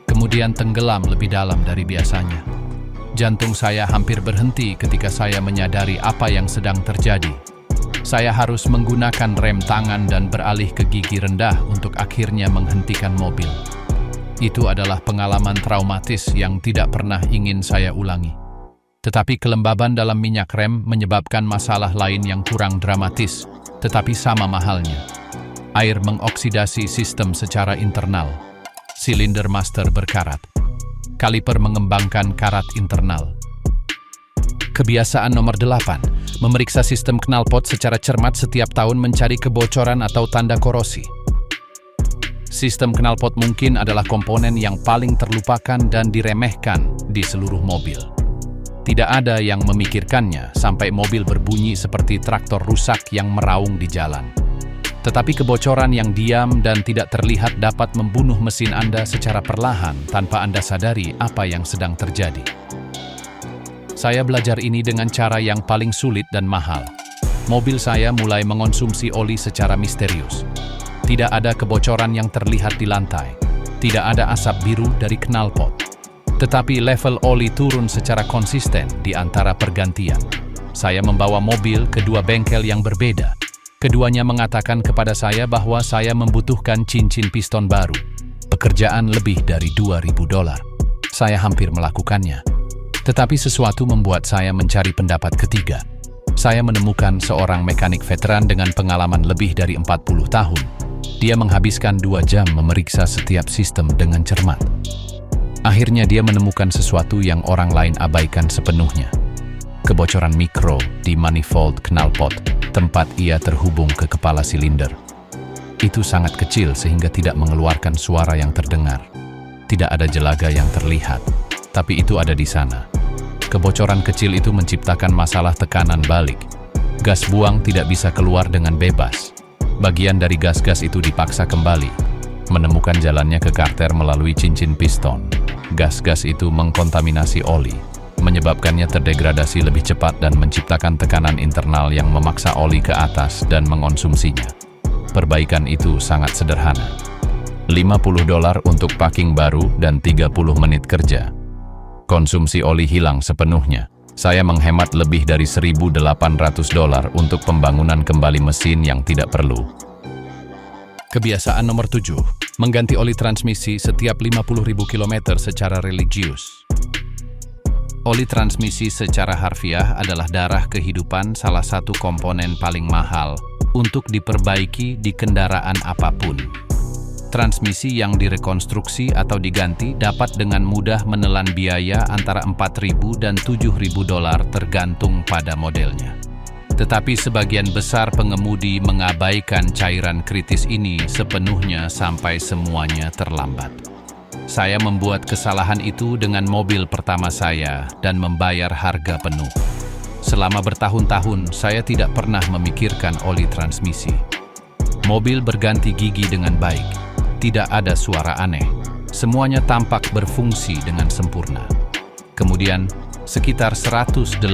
Kemudian tenggelam lebih dalam dari biasanya. Jantung saya hampir berhenti ketika saya menyadari apa yang sedang terjadi. Saya harus menggunakan rem tangan dan beralih ke gigi rendah untuk akhirnya menghentikan mobil. Itu adalah pengalaman traumatis yang tidak pernah ingin saya ulangi. Tetapi kelembaban dalam minyak rem menyebabkan masalah lain yang kurang dramatis, tetapi sama mahalnya. Air mengoksidasi sistem secara internal. Silinder master berkarat. Kaliper mengembangkan karat internal. Kebiasaan nomor 8. Memeriksa sistem knalpot secara cermat setiap tahun mencari kebocoran atau tanda korosi. Sistem knalpot mungkin adalah komponen yang paling terlupakan dan diremehkan di seluruh mobil. Tidak ada yang memikirkannya sampai mobil berbunyi seperti traktor rusak yang meraung di jalan. Tetapi kebocoran yang diam dan tidak terlihat dapat membunuh mesin Anda secara perlahan tanpa Anda sadari apa yang sedang terjadi. Saya belajar ini dengan cara yang paling sulit dan mahal. Mobil saya mulai mengonsumsi oli secara misterius. Tidak ada kebocoran yang terlihat di lantai. Tidak ada asap biru dari knalpot. Tetapi level oli turun secara konsisten di antara pergantian. Saya membawa mobil ke 2 bengkel yang berbeda. Keduanya mengatakan kepada saya bahwa saya membutuhkan cincin piston baru. Pekerjaan lebih dari $2.000. Saya hampir melakukannya. Tetapi sesuatu membuat saya mencari pendapat ketiga. Saya menemukan seorang mekanik veteran dengan pengalaman lebih dari 40 tahun. Dia menghabiskan 2 jam memeriksa setiap sistem dengan cermat. Akhirnya dia menemukan sesuatu yang orang lain abaikan sepenuhnya. Kebocoran mikro di manifold knalpot, tempat ia terhubung ke kepala silinder. Itu sangat kecil sehingga tidak mengeluarkan suara yang terdengar. Tidak ada jelaga yang terlihat, tapi itu ada di sana. Kebocoran kecil itu menciptakan masalah tekanan balik. Gas buang tidak bisa keluar dengan bebas. Bagian dari gas-gas itu dipaksa kembali, menemukan jalannya ke karter melalui cincin piston. Gas-gas itu mengkontaminasi oli, menyebabkannya terdegradasi lebih cepat dan menciptakan tekanan internal yang memaksa oli ke atas dan mengonsumsinya. Perbaikan itu sangat sederhana. $50 untuk packing baru dan 30 menit kerja. Konsumsi oli hilang sepenuhnya. Saya menghemat lebih dari $1.800 untuk pembangunan kembali mesin yang tidak perlu. Kebiasaan nomor 7, mengganti oli transmisi setiap 50.000 km secara religius. Oli transmisi secara harfiah adalah darah kehidupan, salah satu komponen paling mahal untuk diperbaiki di kendaraan apapun. Transmisi yang direkonstruksi atau diganti dapat dengan mudah menelan biaya antara $4.000 dan $7.000 tergantung pada modelnya. Tetapi sebagian besar pengemudi mengabaikan cairan kritis ini sepenuhnya sampai semuanya terlambat. Saya membuat kesalahan itu dengan mobil pertama saya dan membayar harga penuh. Selama bertahun-tahun, saya tidak pernah memikirkan oli transmisi. Mobil berganti gigi dengan baik. Tidak ada suara aneh. Semuanya tampak berfungsi dengan sempurna. Kemudian, sekitar 180.000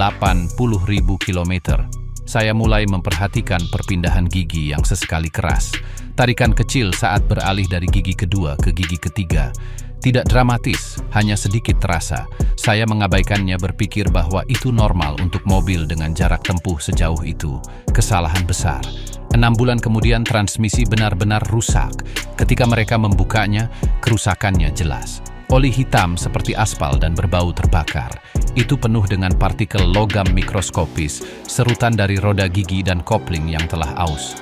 kilometer, saya mulai memperhatikan perpindahan gigi yang sesekali keras. Tarikan kecil saat beralih dari gigi kedua ke gigi ketiga. Tidak dramatis, hanya sedikit terasa. Saya mengabaikannya berpikir bahwa itu normal untuk mobil dengan jarak tempuh sejauh itu. Kesalahan besar. 6 bulan kemudian transmisi benar-benar rusak. Ketika mereka membukanya, kerusakannya jelas. Oli hitam seperti aspal dan berbau terbakar. Itu penuh dengan partikel logam mikroskopis, serutan dari roda gigi dan kopling yang telah aus.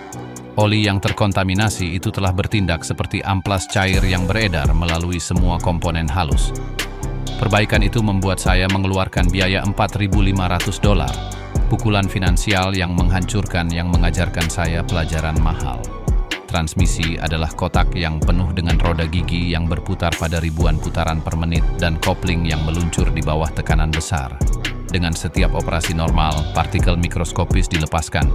Oli yang terkontaminasi itu telah bertindak seperti amplas cair yang beredar melalui semua komponen halus. Perbaikan itu membuat saya mengeluarkan biaya $4.500. Pukulan finansial yang menghancurkan yang mengajarkan saya pelajaran mahal. Transmisi adalah kotak yang penuh dengan roda gigi yang berputar pada ribuan putaran per menit dan kopling yang meluncur di bawah tekanan besar. Dengan setiap operasi normal, partikel mikroskopis dilepaskan.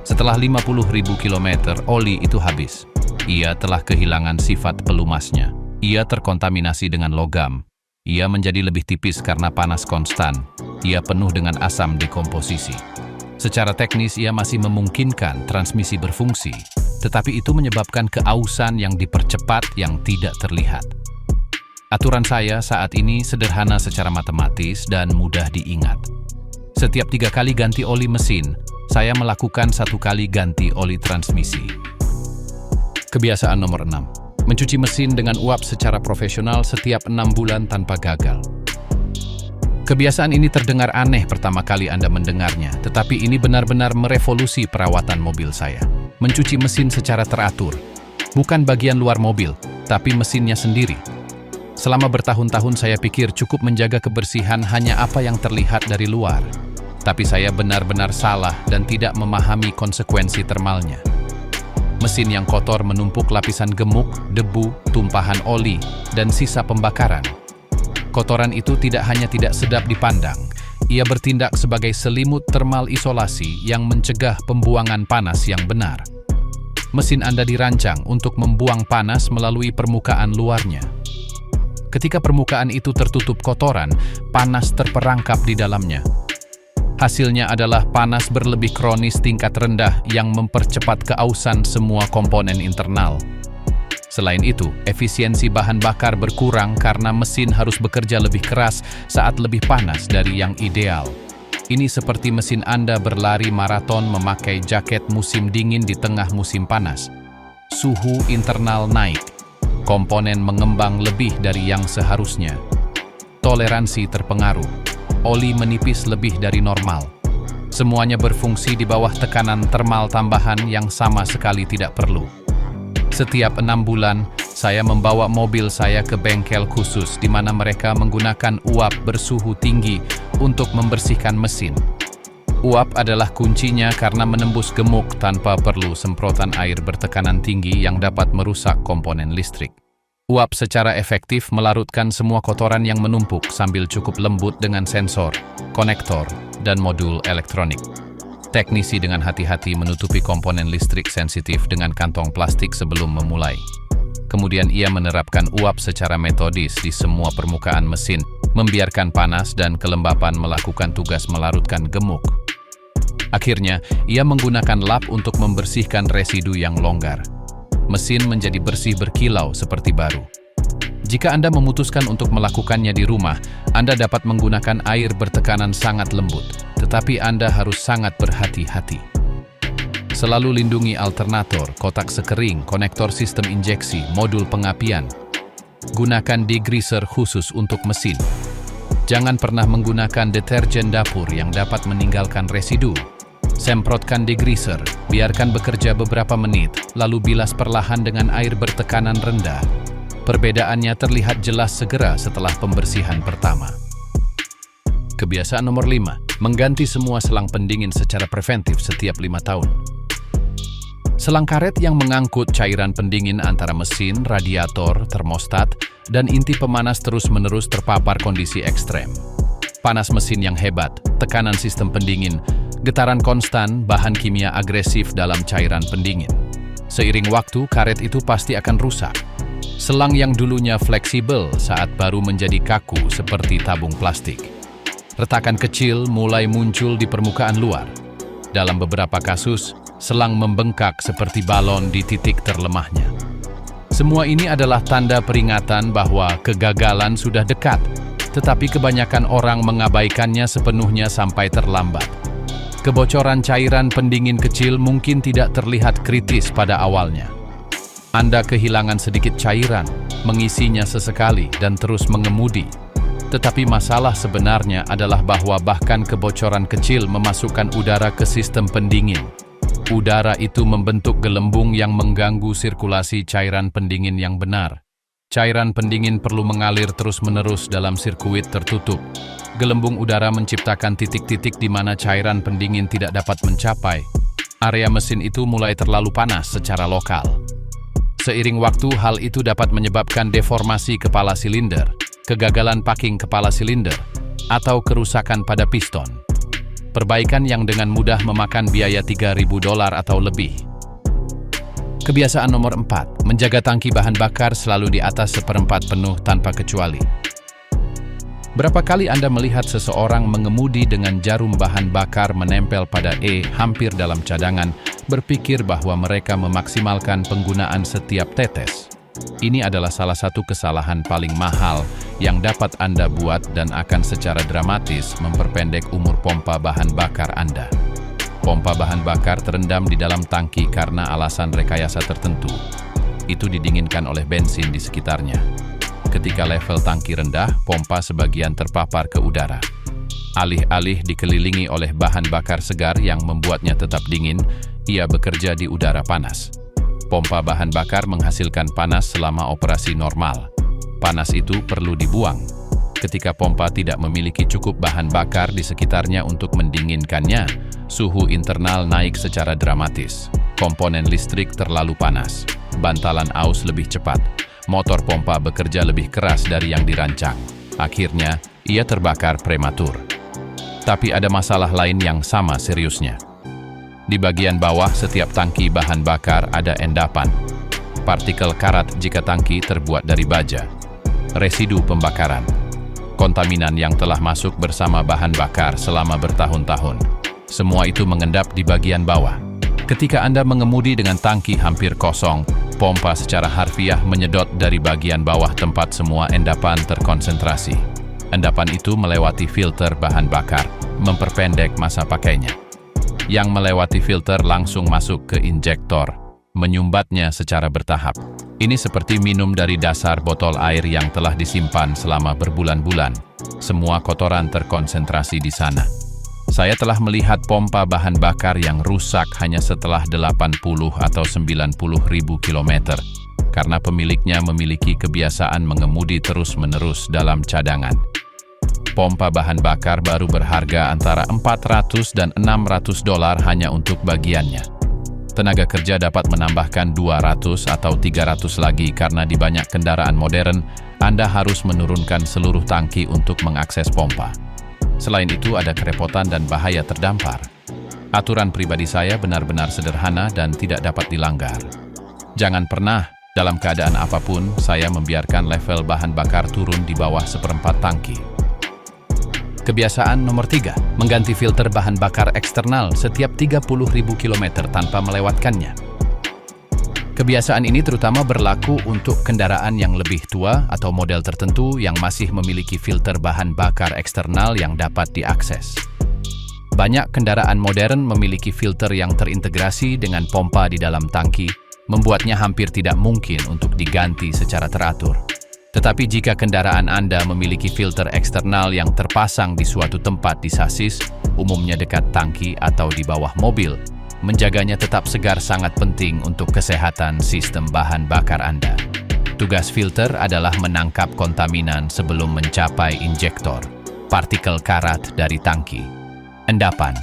Setelah 50.000 km, oli itu habis. Ia telah kehilangan sifat pelumasnya. Ia terkontaminasi dengan logam. Ia menjadi lebih tipis karena panas konstan. Ia penuh dengan asam dekomposisi. Secara teknis, ia masih memungkinkan transmisi berfungsi, tetapi itu menyebabkan keausan yang dipercepat yang tidak terlihat. Aturan saya saat ini sederhana secara matematis dan mudah diingat. Setiap 3 kali ganti oli mesin, saya melakukan 1 kali ganti oli transmisi. Kebiasaan nomor 6. Mencuci mesin dengan uap secara profesional setiap 6 bulan tanpa gagal. Kebiasaan ini terdengar aneh pertama kali Anda mendengarnya, tetapi ini benar-benar merevolusi perawatan mobil saya. Mencuci mesin secara teratur. Bukan bagian luar mobil, tapi mesinnya sendiri. Selama bertahun-tahun saya pikir cukup menjaga kebersihan hanya apa yang terlihat dari luar. Tapi saya benar-benar salah dan tidak memahami konsekuensi termalnya. Mesin yang kotor menumpuk lapisan gemuk, debu, tumpahan oli, dan sisa pembakaran. Kotoran itu tidak hanya tidak sedap dipandang, ia bertindak sebagai selimut termal isolasi yang mencegah pembuangan panas yang benar. Mesin Anda dirancang untuk membuang panas melalui permukaan luarnya. Ketika permukaan itu tertutup kotoran, panas terperangkap di dalamnya. Hasilnya adalah panas berlebih kronis tingkat rendah yang mempercepat keausan semua komponen internal. Selain itu, efisiensi bahan bakar berkurang karena mesin harus bekerja lebih keras saat lebih panas dari yang ideal. Ini seperti mesin Anda berlari maraton memakai jaket musim dingin di tengah musim panas. Suhu internal naik, komponen mengembang lebih dari yang seharusnya. Toleransi terpengaruh, oli menipis lebih dari normal. Semuanya berfungsi di bawah tekanan termal tambahan yang sama sekali tidak perlu. Setiap 6 bulan, Saya membawa mobil saya ke bengkel khusus di mana mereka menggunakan uap bersuhu tinggi untuk membersihkan mesin. Uap adalah kuncinya karena menembus gemuk tanpa perlu semprotan air bertekanan tinggi yang dapat merusak komponen listrik. Uap secara efektif melarutkan semua kotoran yang menumpuk sambil cukup lembut dengan sensor, konektor, dan modul elektronik. Teknisi dengan hati-hati menutupi komponen listrik sensitif dengan kantong plastik sebelum memulai. Kemudian ia menerapkan uap secara metodis di semua permukaan mesin, membiarkan panas dan kelembapan melakukan tugas melarutkan gemuk. Akhirnya, ia menggunakan lap untuk membersihkan residu yang longgar. Mesin menjadi bersih berkilau seperti baru. Jika Anda memutuskan untuk melakukannya di rumah, Anda dapat menggunakan air bertekanan sangat lembut, tetapi Anda harus sangat berhati-hati. Selalu lindungi alternator, kotak sekering, konektor sistem injeksi, modul pengapian. Gunakan degreaser khusus untuk mesin. Jangan pernah menggunakan deterjen dapur yang dapat meninggalkan residu. Semprotkan degreaser, biarkan bekerja beberapa menit, lalu bilas perlahan dengan air bertekanan rendah. Perbedaannya terlihat jelas segera setelah pembersihan pertama. Kebiasaan nomor 5, mengganti semua selang pendingin secara preventif setiap 5 tahun. Selang karet yang mengangkut cairan pendingin antara mesin, radiator, termostat, dan inti pemanas terus-menerus terpapar kondisi ekstrem. Panas mesin yang hebat, tekanan sistem pendingin, getaran konstan, bahan kimia agresif dalam cairan pendingin. Seiring waktu, karet itu pasti akan rusak. Selang yang dulunya fleksibel saat baru menjadi kaku seperti tabung plastik. Retakan kecil mulai muncul di permukaan luar. Dalam beberapa kasus, selang membengkak seperti balon di titik terlemahnya. Semua ini adalah tanda peringatan bahwa kegagalan sudah dekat, tetapi kebanyakan orang mengabaikannya sepenuhnya sampai terlambat. Kebocoran cairan pendingin kecil mungkin tidak terlihat kritis pada awalnya. Anda kehilangan sedikit cairan, mengisinya sesekali, dan terus mengemudi. Tetapi masalah sebenarnya adalah bahwa bahkan kebocoran kecil memasukkan udara ke sistem pendingin. Udara itu membentuk gelembung yang mengganggu sirkulasi cairan pendingin yang benar. Cairan pendingin perlu mengalir terus-menerus dalam sirkuit tertutup. Gelembung udara menciptakan titik-titik di mana cairan pendingin tidak dapat mencapai. Area mesin itu mulai terlalu panas secara lokal. Seiring waktu, hal itu dapat menyebabkan deformasi kepala silinder, kegagalan packing kepala silinder, atau kerusakan pada piston. Perbaikan yang dengan mudah memakan biaya $3.000 atau lebih. Kebiasaan nomor 4, menjaga tangki bahan bakar selalu di atas seperempat penuh tanpa kecuali. Berapa kali Anda melihat seseorang mengemudi dengan jarum bahan bakar menempel pada hampir dalam cadangan, berpikir bahwa mereka memaksimalkan penggunaan setiap tetes? Ini adalah salah satu kesalahan paling mahal yang dapat Anda buat dan akan secara dramatis memperpendek umur pompa bahan bakar Anda. Pompa bahan bakar terendam di dalam tangki karena alasan rekayasa tertentu. Itu didinginkan oleh bensin di sekitarnya. Ketika level tangki rendah, pompa sebagian terpapar ke udara. Alih-alih dikelilingi oleh bahan bakar segar yang membuatnya tetap dingin, ia bekerja di udara panas. Pompa bahan bakar menghasilkan panas selama operasi normal. Panas itu perlu dibuang. Ketika pompa tidak memiliki cukup bahan bakar di sekitarnya untuk mendinginkannya, suhu internal naik secara dramatis. Komponen listrik terlalu panas. Bantalan aus lebih cepat. Motor pompa bekerja lebih keras dari yang dirancang. Akhirnya, ia terbakar prematur. Tapi ada masalah lain yang sama seriusnya. Di bagian bawah setiap tangki bahan bakar ada endapan. Partikel karat jika tangki terbuat dari baja. Residu pembakaran. Kontaminan yang telah masuk bersama bahan bakar selama bertahun-tahun. Semua itu mengendap di bagian bawah. Ketika Anda mengemudi dengan tangki hampir kosong, pompa secara harfiah menyedot dari bagian bawah tempat semua endapan terkonsentrasi. Endapan itu melewati filter bahan bakar, memperpendek masa pakainya. Yang melewati filter langsung masuk ke injektor, menyumbatnya secara bertahap. Ini seperti minum dari dasar botol air yang telah disimpan selama berbulan-bulan. Semua kotoran terkonsentrasi di sana. Saya telah melihat pompa bahan bakar yang rusak hanya setelah 80 atau 90 ribu kilometer karena pemiliknya memiliki kebiasaan mengemudi terus-menerus dalam cadangan. Pompa bahan bakar baru berharga antara $400 dan $600 hanya untuk bagiannya. Tenaga kerja dapat menambahkan 200 atau 300 lagi karena di banyak kendaraan modern, Anda harus menurunkan seluruh tangki untuk mengakses pompa. Selain itu, ada kerepotan dan bahaya terdampar. Aturan pribadi saya benar-benar sederhana dan tidak dapat dilanggar. Jangan pernah, dalam keadaan apapun, saya membiarkan level bahan bakar turun di bawah seperempat tangki. Kebiasaan nomor 3, mengganti filter bahan bakar eksternal setiap 30.000 km tanpa melewatkannya. Kebiasaan ini terutama berlaku untuk kendaraan yang lebih tua atau model tertentu yang masih memiliki filter bahan bakar eksternal yang dapat diakses. Banyak kendaraan modern memiliki filter yang terintegrasi dengan pompa di dalam tangki, membuatnya hampir tidak mungkin untuk diganti secara teratur. Tetapi jika kendaraan Anda memiliki filter eksternal yang terpasang di suatu tempat di sasis, umumnya dekat tangki atau di bawah mobil, menjaganya tetap segar sangat penting untuk kesehatan sistem bahan bakar Anda. Tugas filter adalah menangkap kontaminan sebelum mencapai injektor, partikel karat dari tangki, endapan,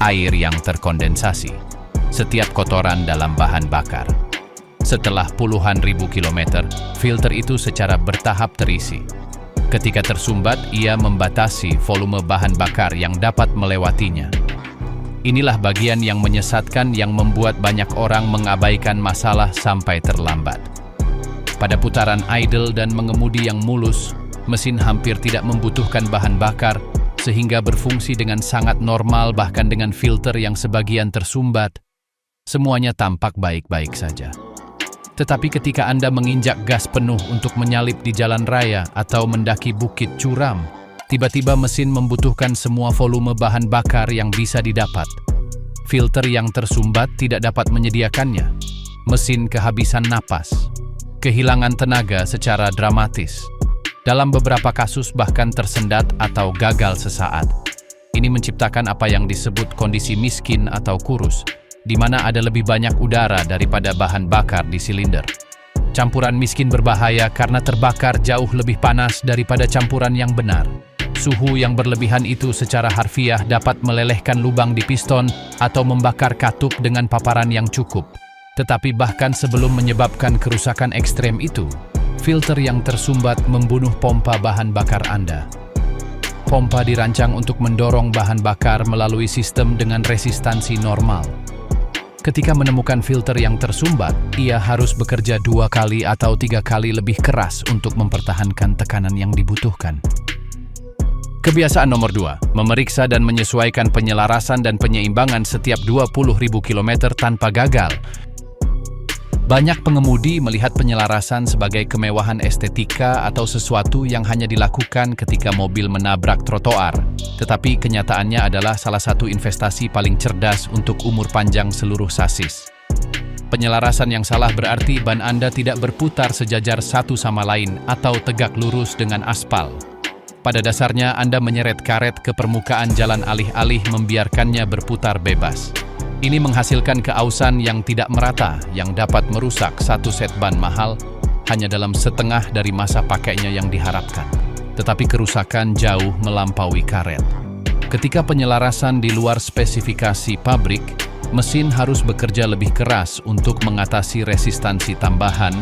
air yang terkondensasi, setiap kotoran dalam bahan bakar. Setelah puluhan ribu kilometer, filter itu secara bertahap terisi. Ketika tersumbat, ia membatasi volume bahan bakar yang dapat melewatinya. Inilah bagian yang menyesatkan yang membuat banyak orang mengabaikan masalah sampai terlambat. Pada putaran idle dan mengemudi yang mulus, mesin hampir tidak membutuhkan bahan bakar, sehingga berfungsi dengan sangat normal bahkan dengan filter yang sebagian tersumbat. Semuanya tampak baik-baik saja. Tetapi ketika Anda menginjak gas penuh untuk menyalip di jalan raya atau mendaki bukit curam, tiba-tiba mesin membutuhkan semua volume bahan bakar yang bisa didapat. Filter yang tersumbat tidak dapat menyediakannya. Mesin kehabisan napas, kehilangan tenaga secara dramatis. Dalam beberapa kasus bahkan tersendat atau gagal sesaat. Ini menciptakan apa yang disebut kondisi miskin atau kurus, di mana ada lebih banyak udara daripada bahan bakar di silinder. Campuran miskin berbahaya karena terbakar jauh lebih panas daripada campuran yang benar. Suhu yang berlebihan itu secara harfiah dapat melelehkan lubang di piston atau membakar katup dengan paparan yang cukup. Tetapi bahkan sebelum menyebabkan kerusakan ekstrem itu, filter yang tersumbat membunuh pompa bahan bakar Anda. Pompa dirancang untuk mendorong bahan bakar melalui sistem dengan resistansi normal. Ketika menemukan filter yang tersumbat, ia harus bekerja 2 kali atau 3 kali lebih keras untuk mempertahankan tekanan yang dibutuhkan. Kebiasaan nomor 2, memeriksa dan menyesuaikan penyelarasan dan penyeimbangan setiap 20.000 km tanpa gagal. Banyak pengemudi melihat penyelarasan sebagai kemewahan estetika atau sesuatu yang hanya dilakukan ketika mobil menabrak trotoar. Tetapi kenyataannya adalah salah satu investasi paling cerdas untuk umur panjang seluruh sasis. Penyelarasan yang salah berarti ban Anda tidak berputar sejajar satu sama lain atau tegak lurus dengan aspal. Pada dasarnya Anda menyeret karet ke permukaan jalan alih-alih membiarkannya berputar bebas. Ini menghasilkan keausan yang tidak merata yang dapat merusak satu set ban mahal hanya dalam setengah dari masa pakainya yang diharapkan. Tetapi kerusakan jauh melampaui karet. Ketika penyelarasan di luar spesifikasi pabrik, mesin harus bekerja lebih keras untuk mengatasi resistansi tambahan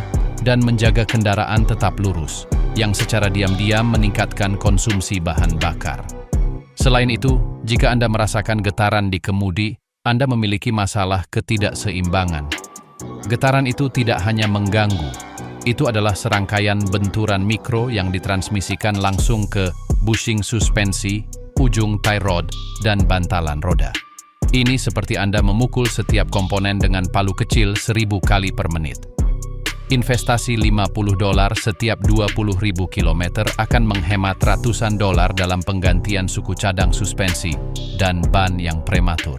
dan menjaga kendaraan tetap lurus, yang secara diam-diam meningkatkan konsumsi bahan bakar. Selain itu, jika Anda merasakan getaran di kemudi, Anda memiliki masalah ketidakseimbangan. Getaran itu tidak hanya mengganggu, itu adalah serangkaian benturan mikro yang ditransmisikan langsung ke bushing suspensi, ujung tie rod, dan bantalan roda. Ini seperti Anda memukul setiap komponen dengan palu kecil 1000 kali per menit. Investasi $50 setiap 20.000 km akan menghemat ratusan dolar dalam penggantian suku cadang suspensi dan ban yang prematur.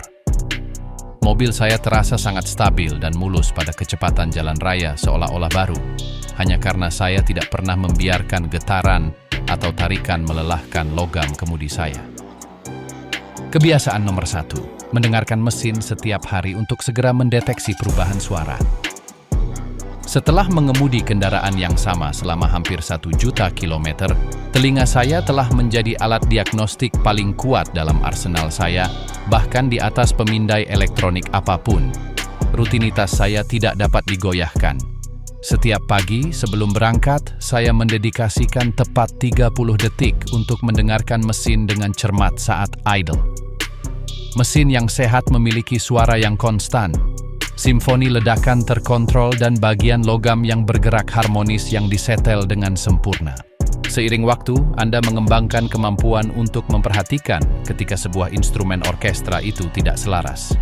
Mobil saya terasa sangat stabil dan mulus pada kecepatan jalan raya seolah-olah baru, hanya karena saya tidak pernah membiarkan getaran atau tarikan melelahkan logam kemudi saya. Kebiasaan nomor 1, mendengarkan mesin setiap hari untuk segera mendeteksi perubahan suara. Setelah mengemudi kendaraan yang sama selama hampir 1 juta kilometer, telinga saya telah menjadi alat diagnostik paling kuat dalam arsenal saya, bahkan di atas pemindai elektronik apapun. Rutinitas saya tidak dapat digoyahkan. Setiap pagi sebelum berangkat, saya mendedikasikan tepat 30 detik untuk mendengarkan mesin dengan cermat saat idle. Mesin yang sehat memiliki suara yang konstan, simfoni ledakan terkontrol dan bagian logam yang bergerak harmonis yang disetel dengan sempurna. Seiring waktu, Anda mengembangkan kemampuan untuk memperhatikan ketika sebuah instrumen orkestra itu tidak selaras.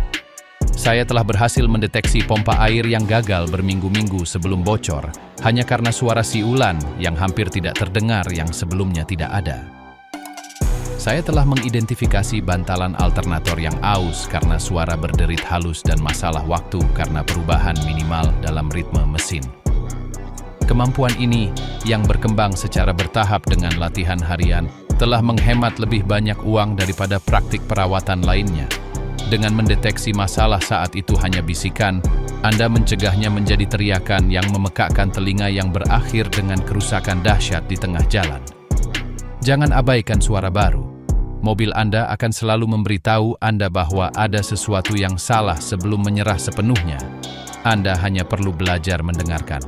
Saya telah berhasil mendeteksi pompa air yang gagal berminggu-minggu sebelum bocor, hanya karena suara siulan yang hampir tidak terdengar yang sebelumnya tidak ada. Saya telah mengidentifikasi bantalan alternator yang aus karena suara berderit halus dan masalah waktu karena perubahan minimal dalam ritme mesin. Kemampuan ini, yang berkembang secara bertahap dengan latihan harian, telah menghemat lebih banyak uang daripada praktik perawatan lainnya. Dengan mendeteksi masalah saat itu hanya bisikan, Anda mencegahnya menjadi teriakan yang memekakkan telinga yang berakhir dengan kerusakan dahsyat di tengah jalan. Jangan abaikan suara baru. Mobil Anda akan selalu memberitahu Anda bahwa ada sesuatu yang salah sebelum menyerah sepenuhnya. Anda hanya perlu belajar mendengarkan.